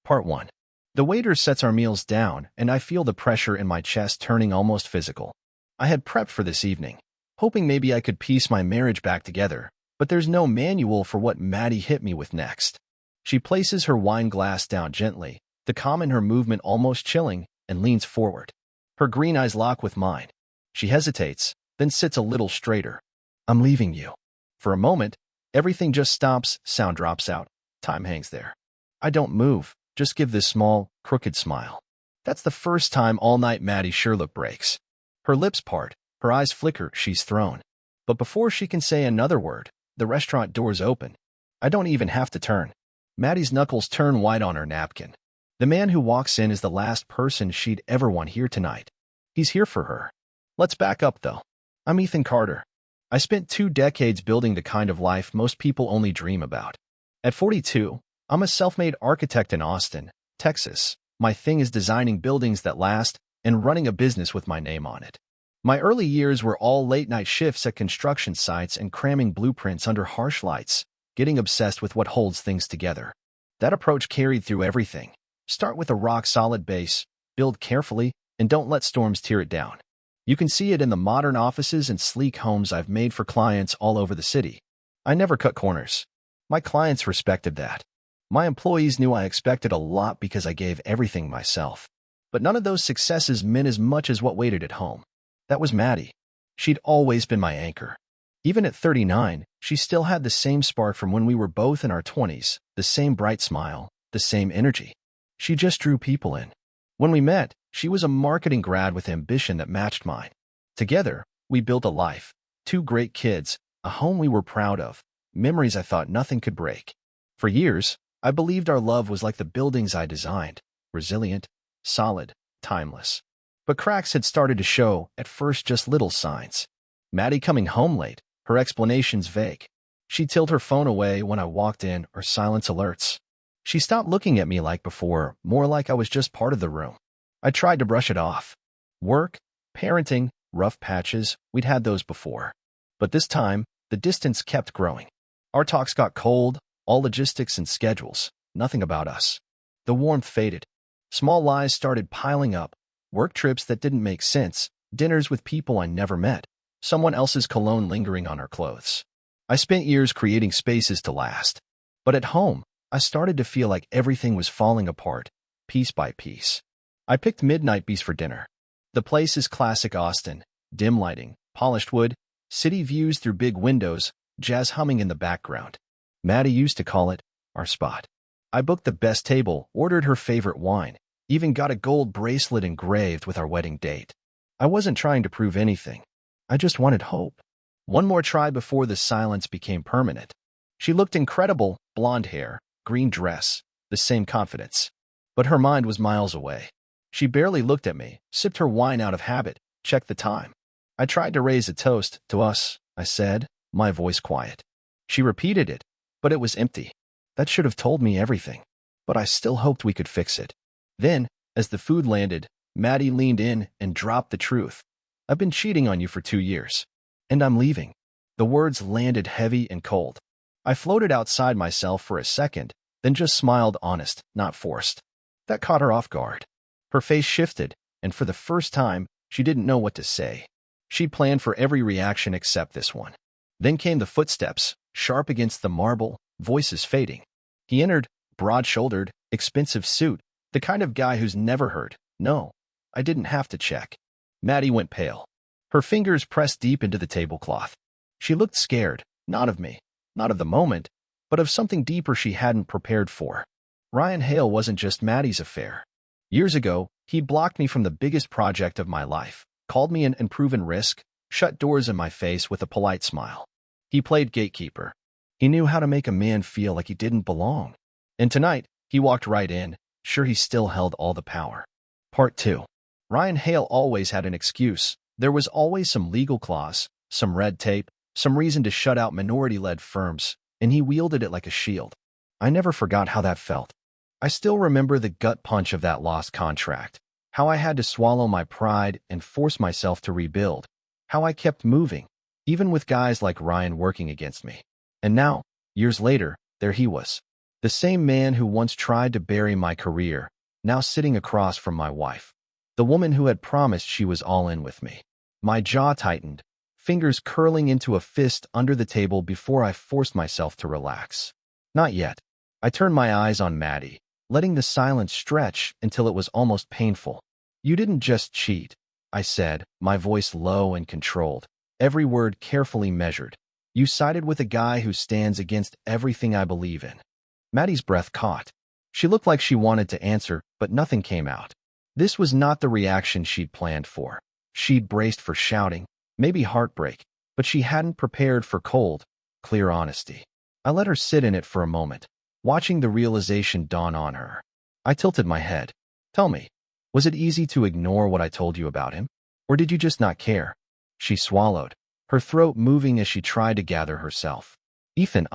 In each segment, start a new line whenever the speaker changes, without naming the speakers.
Part 1. The waiter sets our meals down, and I feel the pressure in my chest turning almost physical. I had prepped for this evening, hoping maybe I could piece my marriage back together, but there's no manual for what Maddie hit me with next. She places her wine glass down gently, the calm in her movement almost chilling, and leans forward. Her green eyes lock with mine. She hesitates, then sits a little straighter. "I'm leaving you." For a moment, everything just stops, sound drops out, time hangs there. I don't move, just give this small, crooked smile. That's the first time all night Maddie's sure look breaks. Her lips part, her eyes flicker, she's thrown. But before she can say another word, the restaurant doors open. I don't even have to turn. Maddie's knuckles turn white on her napkin. The man who walks in is the last person she'd ever want here tonight. He's here for her. Let's back up, though. I'm Ethan Carter. I spent 2 decades building the kind of life most people only dream about. At 42, I'm a self-made architect in Austin, Texas. My thing is designing buildings that last and running a business with my name on it. My early years were all late-night shifts at construction sites and cramming blueprints under harsh lights, getting obsessed with what holds things together. That approach carried through everything. Start with a rock-solid base, build carefully, and don't let storms tear it down. You can see it in the modern offices and sleek homes I've made for clients all over the city. I never cut corners. My clients respected that. My employees knew I expected a lot because I gave everything myself. But none of those successes meant as much as what waited at home. That was Maddie. She'd always been my anchor. Even at 39, she still had the same spark from when we were both in our 20s, the same bright smile, the same energy. She just drew people in. When we met, she was a marketing grad with ambition that matched mine. Together, we built a life, 2 great kids, a home we were proud of, memories I thought nothing could break. For years, I believed our love was like the buildings I designed, resilient, solid, timeless. But cracks had started to show, at first just little signs. Maddie coming home late, her explanations vague. She'd tilt her phone away when I walked in, or silence alerts. She stopped looking at me like before, more like I was just part of the room. I tried to brush it off. Work, parenting, rough patches, we'd had those before. But this time, the distance kept growing. Our talks got cold, all logistics and schedules, nothing about us. The warmth faded. Small lies started piling up, work trips that didn't make sense, dinners with people I never met, someone else's cologne lingering on our clothes. I spent years creating spaces to last. But at home, I started to feel like everything was falling apart, piece by piece. I picked Midnight Beast for dinner. The place is classic Austin, dim lighting, polished wood, city views through big windows, jazz humming in the background. Maddie used to call it our spot. I booked the best table, ordered her favorite wine, even got a gold bracelet engraved with our wedding date. I wasn't trying to prove anything. I just wanted hope. One more try before the silence became permanent. She looked incredible, blonde hair, green dress, the same confidence. But her mind was miles away. She barely looked at me, sipped her wine out of habit, checked the time. I tried to raise a toast to us, I said, my voice quiet. She repeated it, but it was empty. That should have told me everything. But I still hoped we could fix it. Then, as the food landed, Maddie leaned in and dropped the truth. I've been cheating on you for 2 years. And I'm leaving. The words landed heavy and cold. I floated outside myself for a second, then just smiled honest, not forced. That caught her off guard. Her face shifted, and for the first time, she didn't know what to say. She planned for every reaction except this one. Then came the footsteps, sharp against the marble, voices fading. He entered, broad-shouldered, expensive suit, the kind of guy who's never heard. No, I didn't have to check. Maddie went pale. Her fingers pressed deep into the tablecloth. She looked scared, not of me, not of the moment, but of something deeper she hadn't prepared for. Ryan Hale wasn't just Maddie's affair. Years ago, he blocked me from the biggest project of my life, called me an unproven risk, shut doors in my face with a polite smile. He played gatekeeper. He knew how to make a man feel like he didn't belong. And tonight, he walked right in, sure he still held all the power. Part 2. Ryan Hale always had an excuse. There was always some legal clause, some red tape, some reason to shut out minority-led firms, and he wielded it like a shield. I never forgot how that felt. I still remember the gut punch of that lost contract, how I had to swallow my pride and force myself to rebuild, how I kept moving, even with guys like Ryan working against me. And now, years later, there he was. The same man who once tried to bury my career, now sitting across from my wife. The woman who had promised she was all in with me. My jaw tightened, fingers curling into a fist under the table before I forced myself to relax. Not yet. I turned my eyes on Maddie, letting the silence stretch until it was almost painful. You didn't just cheat, I said, my voice low and controlled, every word carefully measured. You sided with a guy who stands against everything I believe in. Maddie's breath caught. She looked like she wanted to answer, but nothing came out. This was not the reaction she'd planned for. She'd braced for shouting, maybe heartbreak, but she hadn't prepared for cold, clear honesty. I let her sit in it for a moment, watching the realization dawn on her. I tilted my head. Tell me, was it easy to ignore what I told you about him? Or did you just not care? She swallowed, her throat moving as she tried to gather herself. Ethan,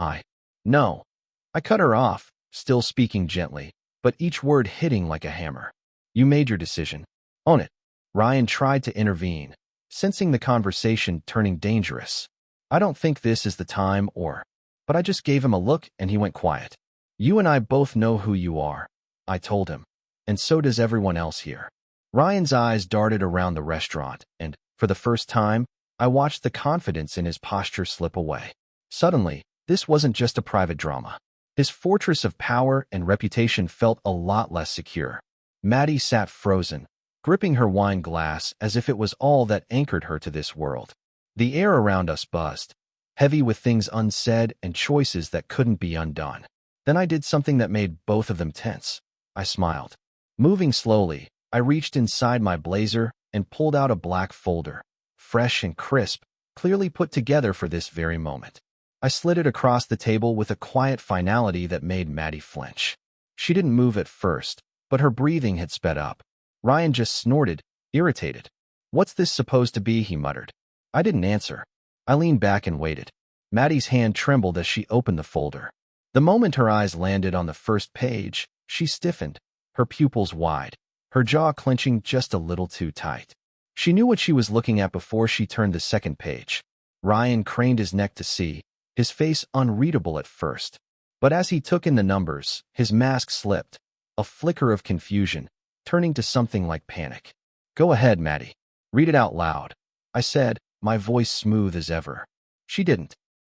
No. I cut her off, still speaking gently, but each word hitting like a hammer. You made your decision. Own it. Ryan tried to intervene, sensing the conversation turning dangerous. I don't think this is the time but I just gave him a look and he went quiet. You and I both know who you are, I told him, and so does everyone else here. Ryan's eyes darted around the restaurant, and, for the first time, I watched the confidence in his posture slip away. Suddenly, this wasn't just a private drama. His fortress of power and reputation felt a lot less secure. Maddie sat frozen, gripping her wine glass as if it was all that anchored her to this world. The air around us buzzed, heavy with things unsaid and choices that couldn't be undone. Then I did something that made both of them tense. I smiled. Moving slowly, I reached inside my blazer and pulled out a black folder, fresh and crisp, clearly put together for this very moment. I slid it across the table with a quiet finality that made Maddie flinch. She didn't move at first, but her breathing had sped up. Ryan just snorted, irritated. What's this supposed to be? He muttered. I didn't answer. I leaned back and waited. Maddie's hand trembled as she opened the folder. The moment her eyes landed on the first page, she stiffened, her pupils wide, her jaw clenching just a little too tight. She knew what she was looking at before she turned the second page. Ryan craned his neck to see, his face unreadable at first. But as he took in the numbers, his mask slipped, a flicker of confusion, turning to something like panic. Go ahead, Maddie. Read it out loud, I said, my voice smooth as ever. She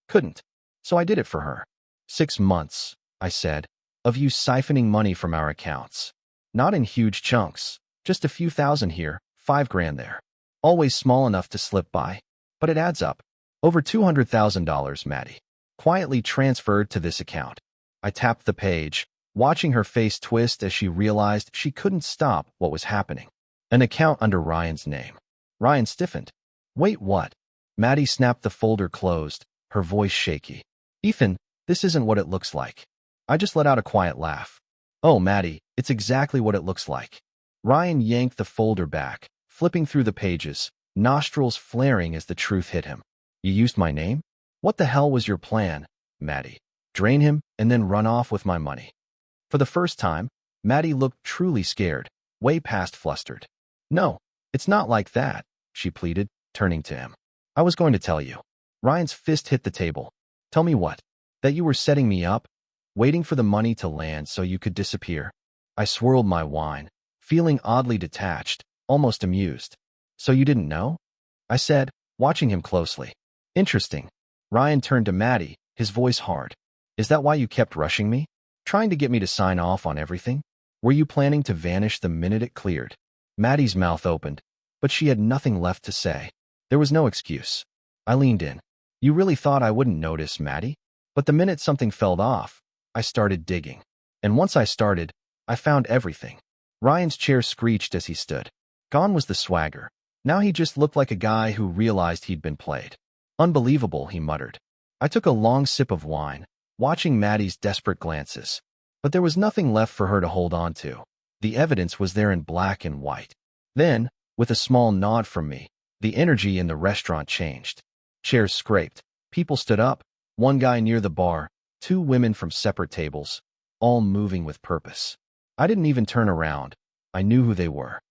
couldn't, so I did it for her. 6 months, I said, of you siphoning money from our accounts. Not in huge chunks, just a few thousand here, $5,000 there. Always small enough to slip by, but it adds up. Over $200,000, Maddie. Quietly transferred to this account. I tapped the page, watching her face twist as she realized she couldn't stop what was happening. An account under Ryan's name. Ryan stiffened. Wait, what? Maddie snapped the folder closed, her voice shaky. Ethan, this isn't what it looks like. I just let out a quiet laugh. Oh, Maddie, it's exactly what it looks like. Ryan yanked the folder back, flipping through the pages, nostrils flaring as the truth hit him. You used my name? What the hell was your plan, Maddie? Drain him and then run off with my money. For the first time, Maddie looked truly scared, way past flustered. No, it's not like that, she pleaded, turning to him. I was going to tell you. Ryan's fist hit the table. Tell me what? That you were setting me up? Waiting for the money to land so you could disappear? I swirled my wine, feeling oddly detached, almost amused. So you didn't know? I said, watching him closely. Interesting. Ryan turned to Maddie, his voice hard. Is that why you kept rushing me? Trying to get me to sign off on everything? Were you planning to vanish the minute it cleared? Maddie's mouth opened, but she had nothing left to say. There was no excuse. I leaned in. You really thought I wouldn't notice, Maddie? But the minute something fell off, I started digging. And once I started, I found everything. Ryan's chair screeched as he stood. Gone was the swagger. Now he just looked like a guy who realized he'd been played. Unbelievable, he muttered. I took a long sip of wine, watching Maddie's desperate glances. But there was nothing left for her to hold on to. The evidence was there in black and white. Then, with a small nod from me, the energy in the restaurant changed. Chairs scraped. People stood up. One guy near the bar, 2 women from separate tables, all moving with purpose. I didn't even turn around. I knew who they were.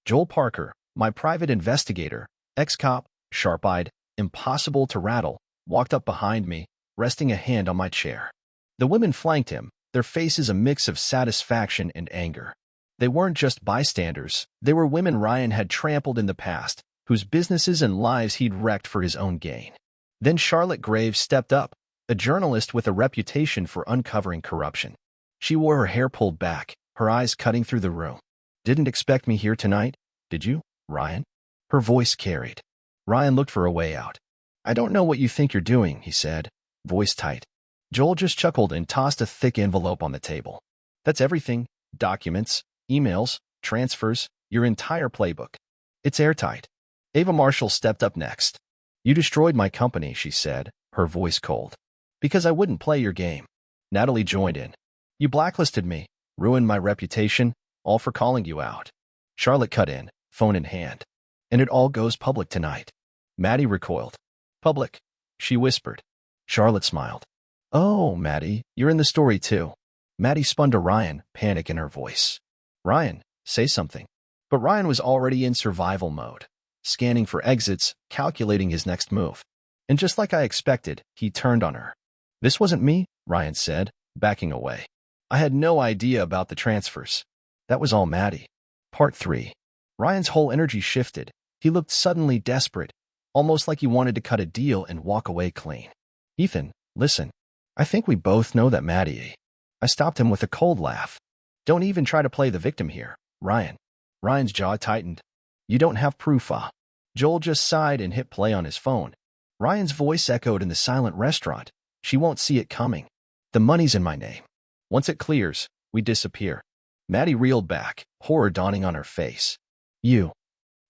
Joel Parker, my private investigator, ex-cop, sharp-eyed, impossible to rattle, walked up behind me, resting a hand on my chair. The women flanked him, their faces a mix of satisfaction and anger. They weren't just bystanders, they were women Ryan had trampled in the past, whose businesses and lives he'd wrecked for his own gain. Then Charlotte Graves stepped up, a journalist with a reputation for uncovering corruption. She wore her hair pulled back, her eyes cutting through the room. "Didn't expect me here tonight, did you, Ryan?" Her voice carried. Ryan looked for a way out. "I don't know what you think you're doing," he said, voice tight. Joel just chuckled and tossed a thick envelope on the table. "That's everything. Documents, emails, transfers, your entire playbook. It's airtight." Ava Marshall stepped up next. "You destroyed my company," she said, her voice cold. "Because I wouldn't play your game." Natalie joined in. "You blacklisted me, ruined my reputation, all for calling you out." Charlotte cut in, phone in hand. "And it all goes public tonight." Maddie recoiled. "Public?" she whispered. Charlotte smiled. "Oh, Maddie, you're in the story too." Maddie spun to Ryan, panic in her voice. "Ryan, say something." But Ryan was already in survival mode, scanning for exits, calculating his next move. And just like I expected, he turned on her. "This wasn't me," Ryan said, backing away. "I had no idea about the transfers." That was all Maddie. Part 3. Ryan's whole energy shifted. He looked suddenly desperate, almost like he wanted to cut a deal and walk away clean. "Ethan, listen. I think we both know that Maddie..." I stopped him with a cold laugh. "Don't even try to play the victim here, Ryan." Ryan's jaw tightened. "You don't have proof, ah." Joel just sighed and hit play on his phone. Ryan's voice echoed in the silent restaurant. "She won't see it coming. The money's in my name. Once it clears, we disappear." Maddie reeled back, horror dawning on her face. "You."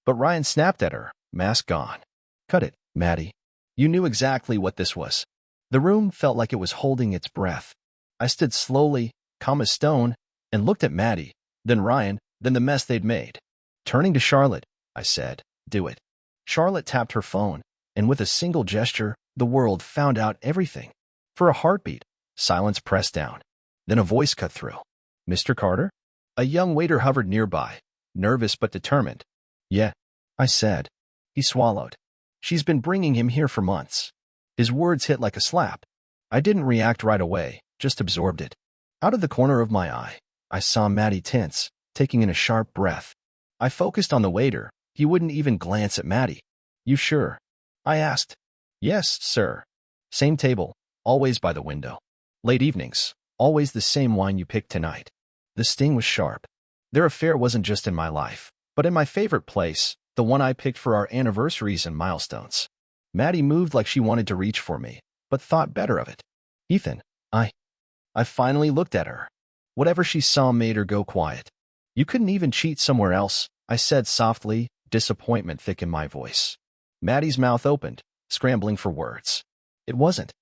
But Ryan snapped at her, mask gone. "Cut it, Maddie. You knew exactly what this was." The room felt like it was holding its breath. I stood slowly, calm as stone, and looked at Maddie, then Ryan, then the mess they'd made. Turning to Charlotte, I said, "Do it." Charlotte tapped her phone, and with a single gesture, the world found out everything. For a heartbeat, silence pressed down. Then a voice cut through. "Mr. Carter?" A young waiter hovered nearby, nervous but determined. "Yeah," I said. He swallowed. "She's been bringing him here for months." His words hit like a slap. I didn't react right away, just absorbed it. Out of the corner of my eye, I saw Maddie tense, taking in a sharp breath. I focused on the waiter. He wouldn't even glance at Maddie. "You sure?" I asked. "Yes, sir." "Same table, always by the window. Late evenings, always the same wine you picked tonight." The sting was sharp. Their affair wasn't just in my life, but in my favorite place, the one I picked for our anniversaries and milestones. Maddie moved like she wanted to reach for me, but thought better of it. "Ethan, I finally looked at her. Whatever she saw made her go quiet. "You couldn't even cheat somewhere else," I said softly, disappointment thick in my voice. Maddie's mouth opened, scrambling for words. "It wasn't."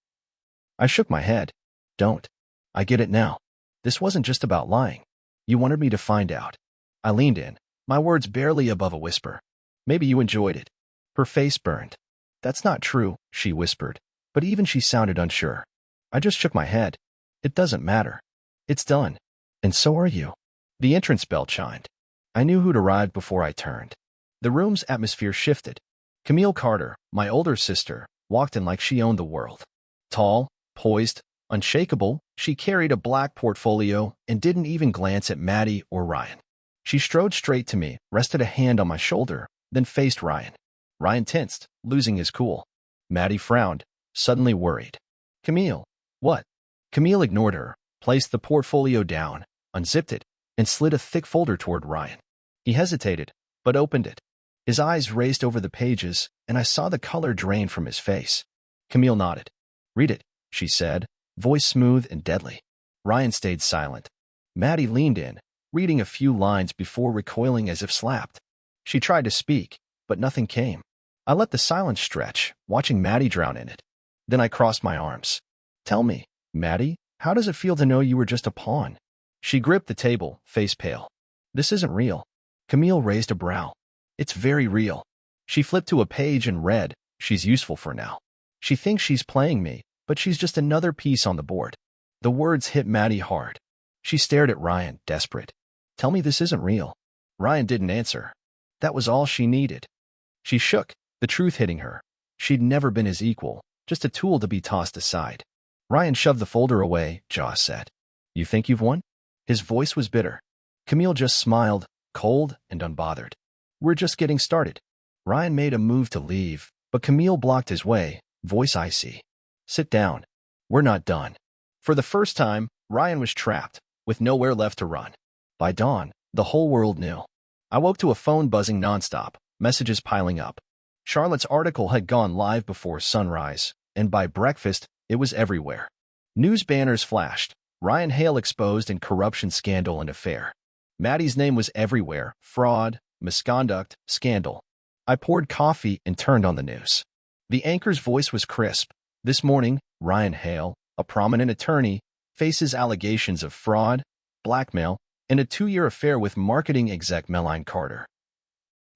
I shook my head. "Don't. I get it now. This wasn't just about lying. You wanted me to find out." I leaned in, my words barely above a whisper. "Maybe you enjoyed it." Her face burned. "That's not true," she whispered, but even she sounded unsure. I just shook my head. "It doesn't matter. It's done. And so are you." The entrance bell chimed. I knew who'd arrived before I turned. The room's atmosphere shifted. Camille Carter, my older sister, walked in like she owned the world. Tall, poised, unshakable, she carried a black portfolio and didn't even glance at Maddie or Ryan. She strode straight to me, rested a hand on my shoulder, then faced Ryan. Ryan tensed, losing his cool. Maddie frowned, suddenly worried. "Camille, what?" Camille ignored her, placed the portfolio down, unzipped it, and slid a thick folder toward Ryan. He hesitated, but opened it. His eyes raced over the pages, and I saw the color drain from his face. Camille nodded. "Read it," she said, voice smooth and deadly. Ryan stayed silent. Maddie leaned in, reading a few lines before recoiling as if slapped. She tried to speak, but nothing came. I let the silence stretch, watching Maddie drown in it. Then I crossed my arms. "Tell me, Maddie, how does it feel to know you were just a pawn?" She gripped the table, face pale. "This isn't real." Camille raised a brow. "It's very real." She flipped to a page and read, "She's useful for now. She thinks she's playing me, but she's just another piece on the board." The words hit Maddie hard. She stared at Ryan, desperate. "Tell me this isn't real." Ryan didn't answer. That was all she needed. She shook, the truth hitting her. She'd never been his equal, just a tool to be tossed aside. Ryan shoved the folder away, jaw set. You think you've won? His voice was bitter. Camille just smiled, cold and unbothered. We're just getting started. Ryan made a move to leave, but Camille blocked his way, voice icy. Sit down. We're not done. For the first time, Ryan was trapped, with nowhere left to run. By dawn, the whole world knew. I woke to a phone buzzing nonstop, messages piling up. Charlotte's article had gone live before sunrise, and by breakfast, it was everywhere. News banners flashed. Ryan Hale exposed in corruption scandal and affair. Maddie's name was everywhere. Fraud, misconduct, scandal. I poured coffee and turned on the news. The anchor's voice was crisp. This morning, Ryan Hale, a prominent attorney, faces allegations of fraud, blackmail, and a 2-year affair with marketing exec Melanie Carter.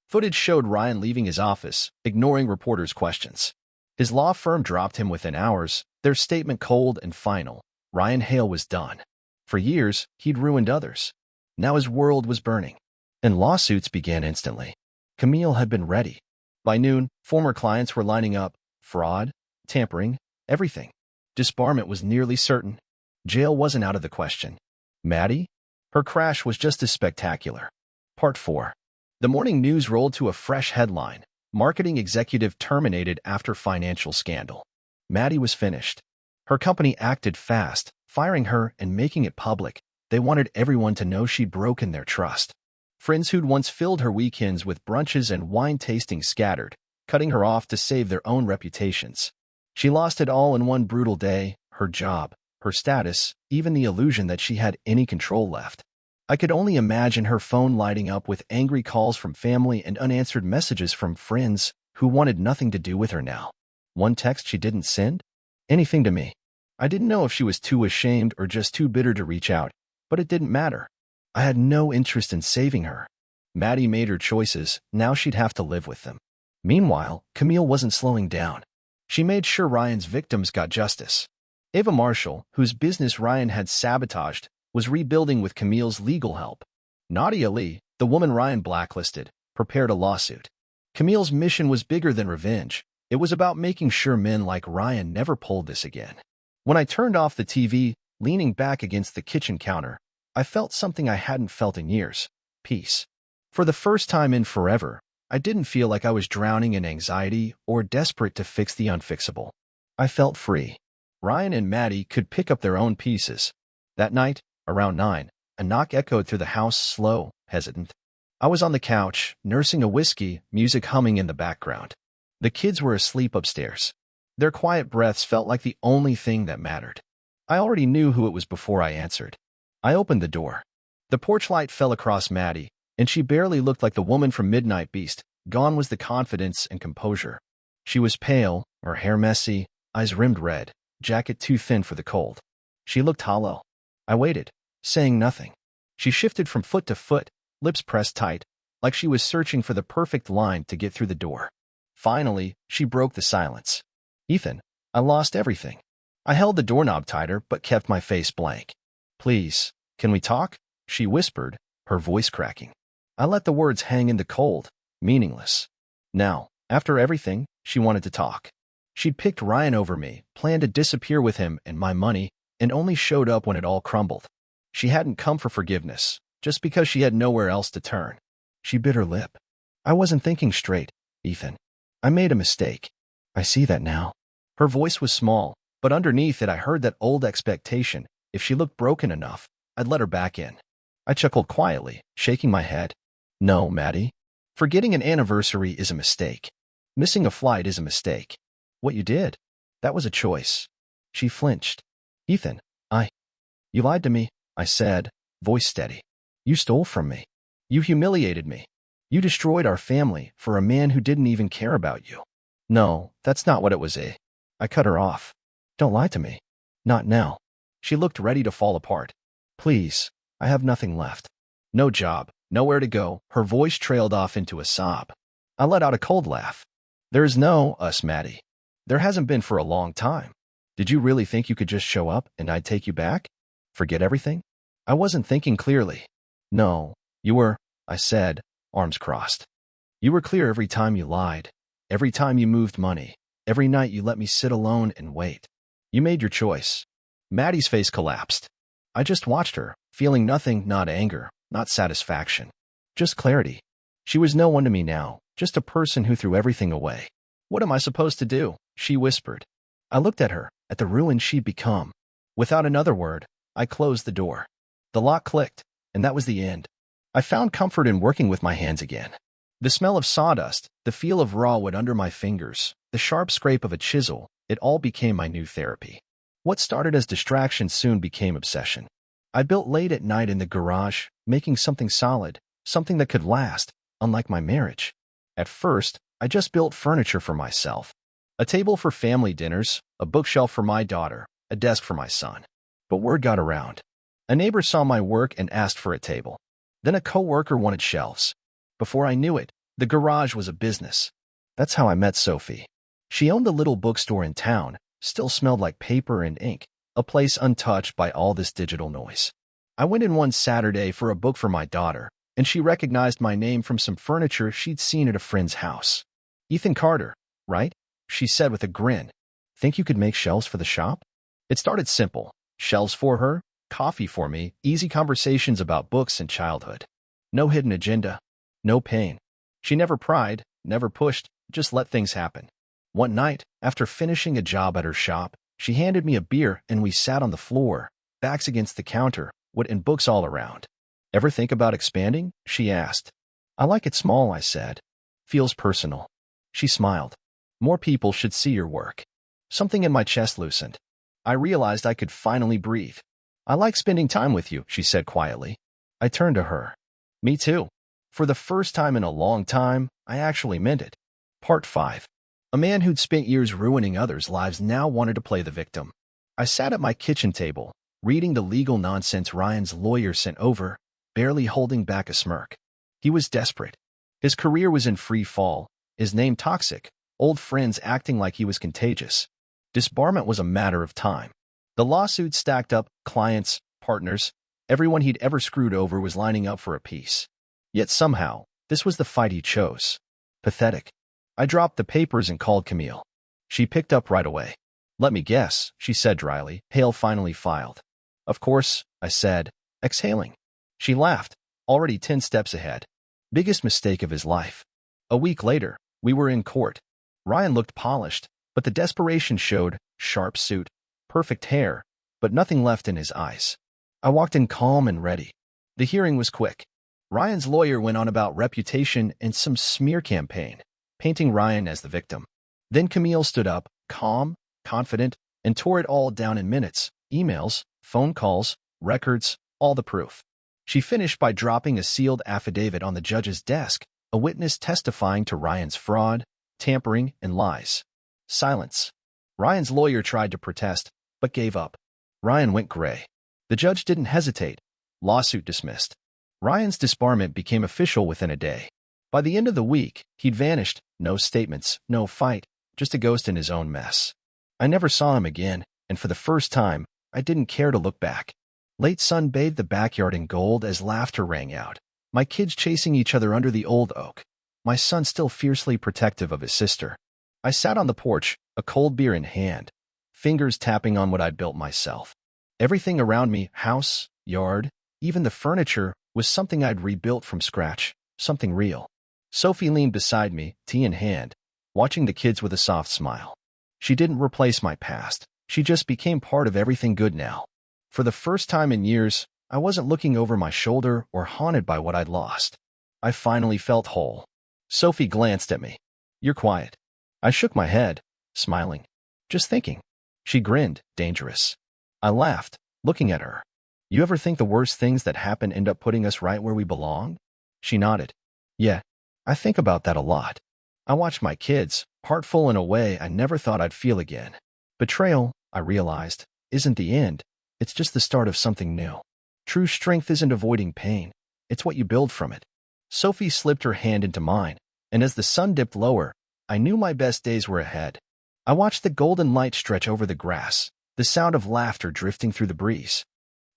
Footage showed Ryan leaving his office, ignoring reporters' questions. His law firm dropped him within hours, their statement cold and final. Ryan Hale was done. For years, he'd ruined others. Now his world was burning, and lawsuits began instantly. Camille had been ready. By noon, former clients were lining up. Fraud, tampering, everything. Disbarment was nearly certain. Jail wasn't out of the question. Maddie? Her crash was just as spectacular. Part 4. The morning news rolled to a fresh headline. Marketing executive terminated after financial scandal. Maddie was finished. Her company acted fast, firing her and making it public. They wanted everyone to know she'd broken their trust. Friends who'd once filled her weekends with brunches and wine tastings scattered, cutting her off to save their own reputations. She lost it all in one brutal day, her job, her status, even the illusion that she had any control left. I could only imagine her phone lighting up with angry calls from family and unanswered messages from friends who wanted nothing to do with her now. One text she didn't send? Anything to me. I didn't know if she was too ashamed or just too bitter to reach out, but it didn't matter. I had no interest in saving her. Maddie made her choices, now she'd have to live with them. Meanwhile, Camille wasn't slowing down. She made sure Ryan's victims got justice. Ava Marshall, whose business Ryan had sabotaged, was rebuilding with Camille's legal help. Nadia Lee, the woman Ryan blacklisted, prepared a lawsuit. Camille's mission was bigger than revenge. It was about making sure men like Ryan never pulled this again. When I turned off the TV, leaning back against the kitchen counter, I felt something I hadn't felt in years. Peace. For the first time in forever, I didn't feel like I was drowning in anxiety or desperate to fix the unfixable. I felt free. Ryan and Maddie could pick up their own pieces. That night, around 9, a knock echoed through the house, slow, hesitant. I was on the couch, nursing a whiskey, music humming in the background. The kids were asleep upstairs. Their quiet breaths felt like the only thing that mattered. I already knew who it was before I answered. I opened the door. The porch light fell across Maddie, and she barely looked like the woman from Midnight Beast. Gone was the confidence and composure. She was pale, her hair messy, eyes rimmed red, jacket too thin for the cold. She looked hollow. I waited, saying nothing. She shifted from foot to foot, lips pressed tight, like she was searching for the perfect line to get through the door. Finally, she broke the silence. Ethan, I lost everything. I held the doorknob tighter but kept my face blank. Please, can we talk? She whispered, her voice cracking. I let the words hang in the cold, meaningless. Now, after everything, she wanted to talk. She'd picked Ryan over me, planned to disappear with him and my money, and only showed up when it all crumbled. She hadn't come for forgiveness, just because she had nowhere else to turn. She bit her lip. I wasn't thinking straight, Ethan. I made a mistake. I see that now. Her voice was small, but underneath it I heard that old expectation. If she looked broken enough, I'd let her back in. I chuckled quietly, shaking my head. No, Maddie. Forgetting an anniversary is a mistake. Missing a flight is a mistake. What you did, that was a choice. She flinched. Ethan, You lied to me, I said, voice steady. You stole from me. You humiliated me. You destroyed our family for a man who didn't even care about you. No, that's not what it was, eh? I cut her off. Don't lie to me. Not now. She looked ready to fall apart. Please, I have nothing left. No job, nowhere to go. Her voice trailed off into a sob. I let out a cold laugh. There's no us, Maddie. There hasn't been for a long time. Did you really think you could just show up and I'd take you back? Forget everything? I wasn't thinking clearly. No, you were, I said, arms crossed. You were clear every time you lied, every time you moved money, every night you let me sit alone and wait. You made your choice. Maddie's face collapsed. I just watched her, feeling nothing, not anger, not satisfaction. Just clarity. She was no one to me now, just a person who threw everything away. What am I supposed to do? She whispered. I looked at her, at the ruin she'd become. Without another word, I closed the door. The lock clicked, and that was the end. I found comfort in working with my hands again. The smell of sawdust, the feel of raw wood under my fingers, the sharp scrape of a chisel, it all became my new therapy. What started as distraction soon became obsession. I built late at night in the garage, making something solid, something that could last, unlike my marriage. At first, I just built furniture for myself. A table for family dinners, a bookshelf for my daughter, a desk for my son. But word got around. A neighbor saw my work and asked for a table. Then a coworker wanted shelves. Before I knew it, the garage was a business. That's how I met Sophie. She owned a little bookstore in town, still smelled like paper and ink, a place untouched by all this digital noise. I went in one Saturday for a book for my daughter, and she recognized my name from some furniture she'd seen at a friend's house. Ethan Carter, right? She said with a grin. Think you could make shelves for the shop? It started simple. Shelves for her, coffee for me, easy conversations about books and childhood. No hidden agenda, no pain. She never pried, never pushed, just let things happen. One night, after finishing a job at her shop, she handed me a beer and we sat on the floor, backs against the counter, wood and books all around. Ever think about expanding? She asked. I like it small, I said. Feels personal. She smiled. More people should see your work. Something in my chest loosened. I realized I could finally breathe. I like spending time with you, she said quietly. I turned to her. Me too. For the first time in a long time, I actually meant it. Part 5. A man who'd spent years ruining others' lives now wanted to play the victim. I sat at my kitchen table, reading the legal nonsense Ryan's lawyer sent over, barely holding back a smirk. He was desperate. His career was in free fall, his name toxic, old friends acting like he was contagious. Disbarment was a matter of time. The lawsuits stacked up, clients, partners, everyone he'd ever screwed over was lining up for a piece. Yet somehow, this was the fight he chose. Pathetic. I dropped the papers and called Camille. She picked up right away. Let me guess, she said dryly. Hale finally filed. Of course, I said, exhaling. She laughed, already 10 steps ahead. Biggest mistake of his life. A week later, we were in court. Ryan looked polished, but the desperation showed, sharp suit, perfect hair, but nothing left in his eyes. I walked in calm and ready. The hearing was quick. Ryan's lawyer went on about reputation and some smear campaign, painting Ryan as the victim. Then Camille stood up, calm, confident, and tore it all down in minutes. Emails, phone calls, records, all the proof. She finished by dropping a sealed affidavit on the judge's desk, a witness testifying to Ryan's fraud, tampering, and lies. Silence. Ryan's lawyer tried to protest, but gave up. Ryan went gray. The judge didn't hesitate. Lawsuit dismissed. Ryan's disbarment became official within a day. By the end of the week, he'd vanished, no statements, no fight, just a ghost in his own mess. I never saw him again, and for the first time, I didn't care to look back. Late sun bathed the backyard in gold as laughter rang out. My kids chasing each other under the old oak. My son still fiercely protective of his sister. I sat on the porch, a cold beer in hand, fingers tapping on what I'd built myself. Everything around me, house, yard, even the furniture, was something I'd rebuilt from scratch, something real. Sophie leaned beside me, tea in hand, watching the kids with a soft smile. She didn't replace my past. She just became part of everything good now. For the first time in years, I wasn't looking over my shoulder or haunted by what I'd lost. I finally felt whole. Sophie glanced at me. You're quiet. I shook my head, smiling. Just thinking. She grinned, dangerous. I laughed, looking at her. You ever think the worst things that happen end up putting us right where we belong? She nodded. Yeah, I think about that a lot. I watch my kids, heartful in a way I never thought I'd feel again. Betrayal, I realized, isn't the end. It's just the start of something new. True strength isn't avoiding pain. It's what you build from it. Sophie slipped her hand into mine, and as the sun dipped lower, I knew my best days were ahead. I watched the golden light stretch over the grass, the sound of laughter drifting through the breeze.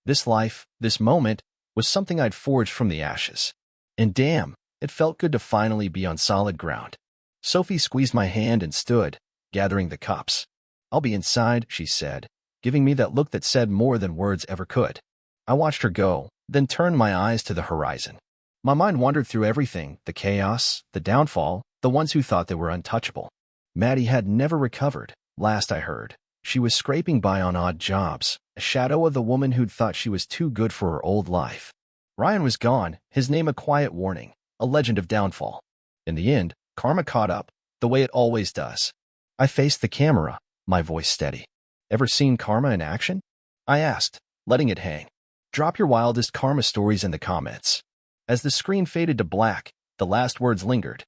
This life, this moment, was something I'd forged from the ashes. And damn, it felt good to finally be on solid ground. Sophie squeezed my hand and stood, gathering the cups. I'll be inside, she said, giving me that look that said more than words ever could. I watched her go, then turned my eyes to the horizon. My mind wandered through everything, the chaos, the downfall, the ones who thought they were untouchable. Maddie had never recovered, last I heard. She was scraping by on odd jobs, a shadow of the woman who'd thought she was too good for her old life. Ryan was gone, his name a quiet warning, a legend of downfall. In the end, karma caught up, the way it always does. I faced the camera, my voice steady. Ever seen karma in action? I asked, letting it hang. Drop your wildest karma stories in the comments. As the screen faded to black, the last words lingered.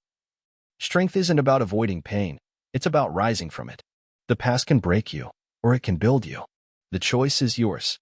Strength isn't about avoiding pain, it's about rising from it. The past can break you, or it can build you. The choice is yours.